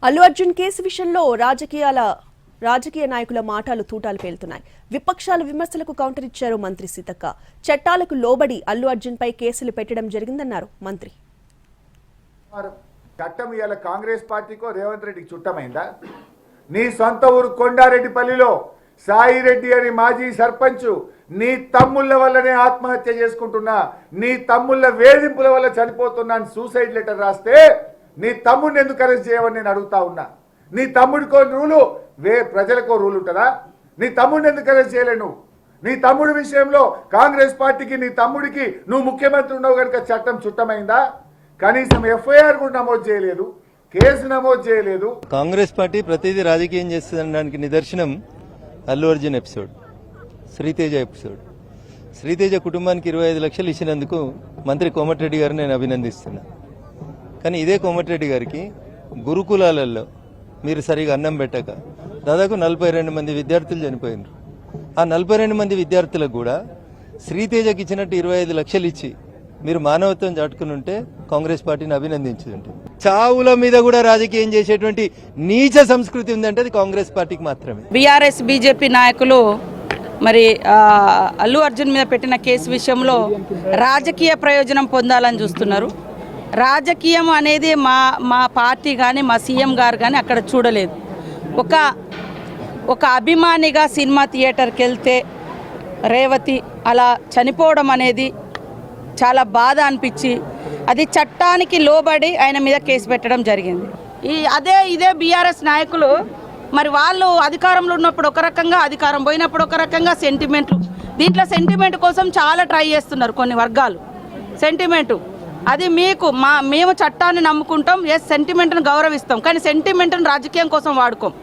Allu Arjun case విషయంలో రాజకీయ నాయకుల మాటలు తూటాలు పేలుతున్నాయి. విపక్షాల విమర్శలకు కౌంటర్ ఇచ్చారు మంత్రి సీతక్క. చట్టాలకు లోబడి అల్లు అర్జున్ పై కేసులు పెట్టడం జరిగిందన్నారు మంత్రి. చట్టం ఇవాళ కాంగ్రెస్ పార్టీకో రేవంత్ రెడ్డికి చుట్టమైందా? నీ సొంత ఊరు కొండారెడ్డిపల్లిలో సాయిరెడ్డి అని మాజీ సర్పంచ్ నీ తమ్ముళ్ళ వల్లనే ఆత్మహత్య చేసుకుంటున్నా, నీ తమ్ముళ్ళ వేధింపుల వల్ల చనిపోతున్నా సూసైడ్ లెటర్ రాస్తే నీ తమ్ముడిని ఎందుకు అరెస్ట్ చేయవని నేను అడుగుతా ఉన్నా. నీ తమ్ముడికో రూలు ప్రజలకో రూల్ ఉంటుందా? నీ తమ్ముడిని ఎందుకు అరెస్ట్ చేయలేను? నీ తమ్ముడి విషయంలో కాంగ్రెస్ పార్టీకి నీ తమ్ముడికి నువ్వు ముఖ్యమంత్రి ఉన్నావు కనుక చట్టం చుట్టమైందా? కనీసం ఎఫ్ఐఆర్ కూడా నమోదు చేయలేదు, కేసు నమోదు చేయలేదు. కాంగ్రెస్ పార్టీ ప్రతిదీ రాజకీయం చేస్తుందనడానికి నిదర్శనం అల్లు అర్జున్ ఎపిసోడ్, శ్రీతేజ ఎపిసోడ్. శ్రీతేజ కుటుంబానికి 25 లక్షలు ఇచ్చినందుకు మంత్రి కోమటిరెడ్డి గారిని నేను అభినందిస్తున్నా. కానీ ఇదే కోమటిరెడ్డి గారికి గురుకులాలలో మీరు సరిగా అన్నం పెట్టక దాదాపు 42 మంది విద్యార్థులు చనిపోయినారు. ఆ 42 మంది విద్యార్థులకు కూడా శ్రీతేజకి ఇచ్చినట్టు 25 లక్షలు ఇచ్చి మీరు మానవత్వం చాటుకుని ఉంటే కాంగ్రెస్ పార్టీని అభినందించుంటే. చావుల మీద కూడా రాజకీయం చేసేటువంటి నీచ సంస్కృతి ఉందంటే అది కాంగ్రెస్ పార్టీకి మాత్రమే. బీఆర్ఎస్ బీజేపీ నాయకులు మరి అల్లు అర్జున్ మీద పెట్టిన కేసు విషయంలో రాజకీయ ప్రయోజనం పొందాలని చూస్తున్నారు. రాజకీయం అనేది మా పార్టీ కానీ మా సీఎం గారు కానీ అక్కడ చూడలేదు. ఒక అభిమానిగా సినిమా థియేటర్కి వెళ్తే రేవతి అలా చనిపోవడం అనేది చాలా బాధ అనిపించి అది చట్టానికి లోబడి ఆయన మీద కేసు పెట్టడం జరిగింది. ఇదే బీఆర్ఎస్ నాయకులు మరి వాళ్ళు అధికారంలో ఉన్నప్పుడు ఒక రకంగా, అధికారం పోయినప్పుడు ఒక రకంగా సెంటిమెంట్లు, దీంట్లో సెంటిమెంట్ కోసం చాలా ట్రై చేస్తున్నారు కొన్ని వర్గాలు. సెంటిమెంటు అది మేము చట్టాన్ని నమ్ముకుంటాం, సెంటిమెంట్ను గౌరవిస్తాం, కానీ సెంటిమెంట్ను రాజకీయం కోసం వాడుకోం.